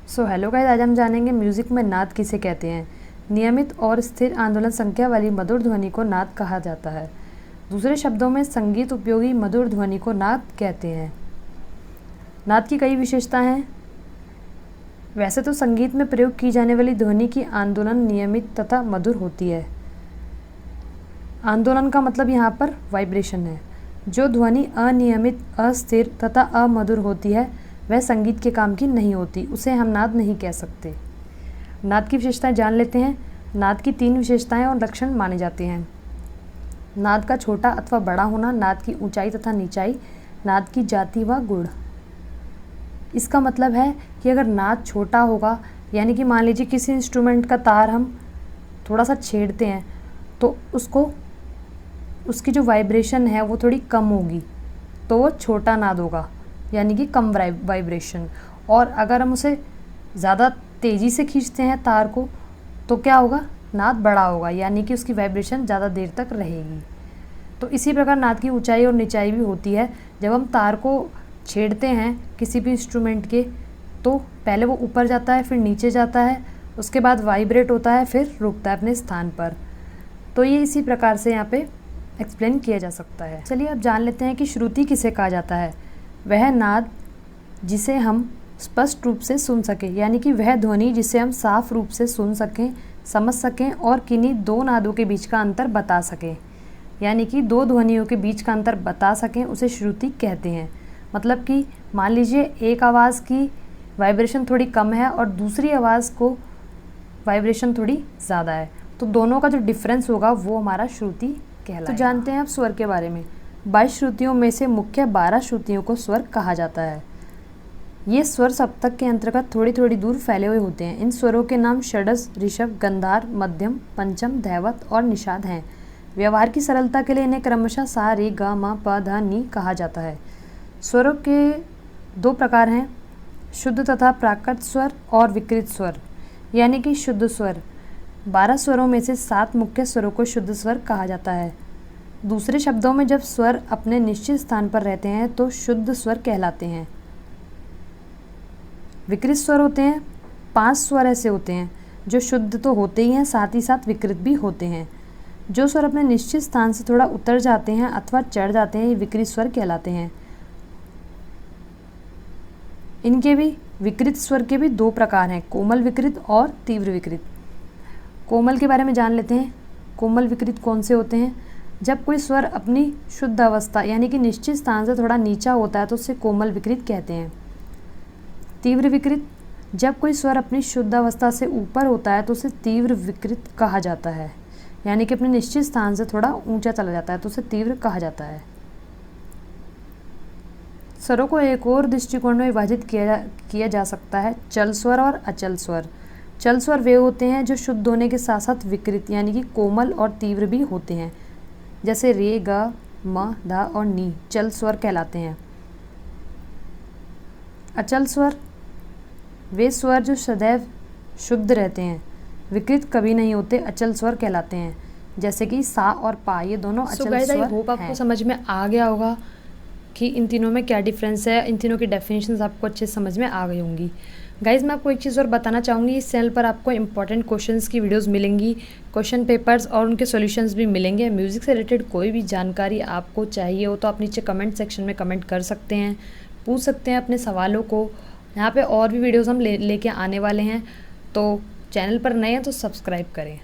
Hello guys, आज हम जानेंगे म्यूजिक में नाद किसे कहते हैं। नियमित और स्थिर आंदोलन संख्या वाली मधुर ध्वनि को नाद कहा जाता है। दूसरे शब्दों में संगीत उपयोगी मधुर ध्वनि को नाद कहते हैं। नाद की कई विशेषताएं हैं। वैसे तो संगीत में प्रयोग की जाने वाली ध्वनि की आंदोलन नियमित तथा मधुर होती है। आंदोलन का मतलब यहाँ पर वाइब्रेशन है। जो ध्वनि अनियमित, अस्थिर तथा अमधुर होती है वह संगीत के काम की नहीं होती, उसे हम नाद नहीं कह सकते। नाद की विशेषताएं जान लेते हैं। नाद की 3 विशेषताएं और लक्षण माने जाते हैं। नाद का छोटा अथवा बड़ा होना, नाद की ऊंचाई तथा नीचाई, नाद की जाति व गुण। इसका मतलब है कि अगर नाद छोटा होगा, यानी कि मान लीजिए किसी इंस्ट्रूमेंट का तार हम थोड़ा सा छेड़ते हैं तो उसकी जो वाइब्रेशन है वो थोड़ी कम होगी, तो वो छोटा नाद होगा, यानी कि कम वाइब्रेशन। और अगर हम उसे ज़्यादा तेज़ी से खींचते हैं तार को तो क्या होगा, नाद बड़ा होगा, यानी कि उसकी वाइब्रेशन ज़्यादा देर तक रहेगी। तो इसी प्रकार नाद की ऊंचाई और निचाई भी होती है। जब हम तार को छेड़ते हैं किसी भी इंस्ट्रूमेंट के तो पहले वो ऊपर जाता है, फिर नीचे जाता है, उसके बाद वाइब्रेट होता है, फिर रुकता है अपने स्थान पर। तो ये इसी प्रकार से यहाँ पे एक्सप्लेन किया जा सकता है। चलिए अब जान लेते हैं कि श्रुति किसे कहा जाता है। वह नाद जिसे हम स्पष्ट रूप से सुन सकें, यानी कि वह ध्वनि जिसे हम साफ रूप से सुन सकें, समझ सकें और किन्हीं 2 नादों के बीच का अंतर बता सकें, यानी कि 2 ध्वनियों के बीच का अंतर बता सकें, उसे श्रुति कहते हैं। मतलब कि मान लीजिए एक आवाज़ की वाइब्रेशन थोड़ी कम है और दूसरी आवाज़ को वाइब्रेशन थोड़ी ज़्यादा है, तो दोनों का जो डिफरेंस होगा वो हमारा श्रुति कहलाएगा। तो जानते हैं अब स्वर के बारे में। 22 श्रुतियों में से मुख्य 12 श्रुतियों को स्वर कहा जाता है। ये स्वर सप्तक के अंतर्गत थोड़ी थोड़ी दूर फैले हुए होते हैं। इन स्वरों के नाम षडज, ऋषभ, गंधार, मध्यम, पंचम, धैवत और निषाद हैं। व्यवहार की सरलता के लिए इन्हें क्रमशः सा, रे, ग, म, प, ध, नि कहा जाता है। स्वरों के 2 प्रकार हैं, शुद्ध तथा प्राकृत स्वर और विकृत स्वर, यानी कि शुद्ध स्वर। 12 स्वरों में से 7 मुख्य स्वरों को शुद्ध स्वर कहा जाता है। दूसरे शब्दों में जब स्वर अपने निश्चित स्थान पर रहते हैं तो शुद्ध स्वर कहलाते हैं। विकृत स्वर होते हैं, 5 स्वर ऐसे होते हैं जो शुद्ध तो होते ही हैं, साथ ही साथ विकृत भी होते हैं। जो स्वर अपने निश्चित स्थान से थोड़ा उतर जाते हैं अथवा चढ़ जाते हैं, ये विकृत स्वर कहलाते हैं। इनके भी विकृत स्वर के भी 2 प्रकार हैं, कोमल विकृत और तीव्र विकृत। कोमल के बारे में जान लेते हैं। कोमल विकृत कौन से होते हैं? जब कोई स्वर अपनी शुद्ध अवस्था यानी कि निश्चित स्थान से थोड़ा नीचा होता है तो उसे कोमल विकृत कहते हैं। तीव्र विकृत, जब कोई स्वर अपनी शुद्ध अवस्था से ऊपर होता है तो उसे तीव्र विकृत कहा जाता है, यानी कि अपने निश्चित स्थान से थोड़ा ऊंचा चला जाता है तो उसे तीव्र कहा जाता है। स्वरों को एक और दृष्टिकोण में विभाजित किया जा सकता है, चल स्वर और अचल स्वर। चल स्वर वे होते हैं जो शुद्ध होने के साथ साथ विकृत यानी कि कोमल और तीव्र भी होते हैं, जैसे रे, ग, म, ध और नी चल स्वर कहलाते हैं। अचल स्वर वे स्वर जो सदैव शुद्ध रहते हैं, विकृत कभी नहीं होते, अचल स्वर कहलाते हैं, जैसे कि सा और पा, ये दोनों अचल स्वर हैं। आई होप आपको समझ में आ गया होगा कि इन तीनों में क्या डिफरेंस है। इन तीनों की डेफिनेशंस आपको अच्छे समझ में आ गई होंगी। गाइज़, मैं आपको एक चीज़ और बताना चाहूँगी, इस चैनल पर आपको इंपॉर्टेंट क्वेश्चंस की वीडियोस मिलेंगी, क्वेश्चन पेपर्स और उनके सॉल्यूशंस भी मिलेंगे। म्यूज़िक से रिलेटेड कोई भी जानकारी आपको चाहिए हो तो आप नीचे कमेंट सेक्शन में कमेंट कर सकते हैं, पूछ सकते हैं अपने सवालों को। यहाँ पे और भी वीडियोस हम लेके आने वाले हैं, तो चैनल पर नए हैं तो सब्सक्राइब करें।